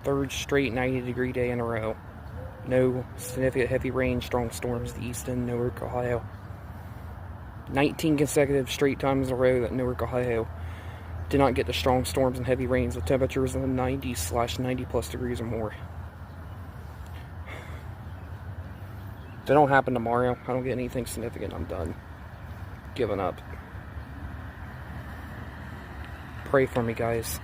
Third straight 90-degree day in a row. No significant heavy rain, strong storms to Easton, Newark, Ohio. 19 consecutive straight times in a row that Newark, Ohio did not get the strong storms and heavy rains with temperatures in the 90s/90 plus degrees or more. If they don't happen tomorrow, I don't get anything significant, I'm done. Giving up. Pray for me, guys.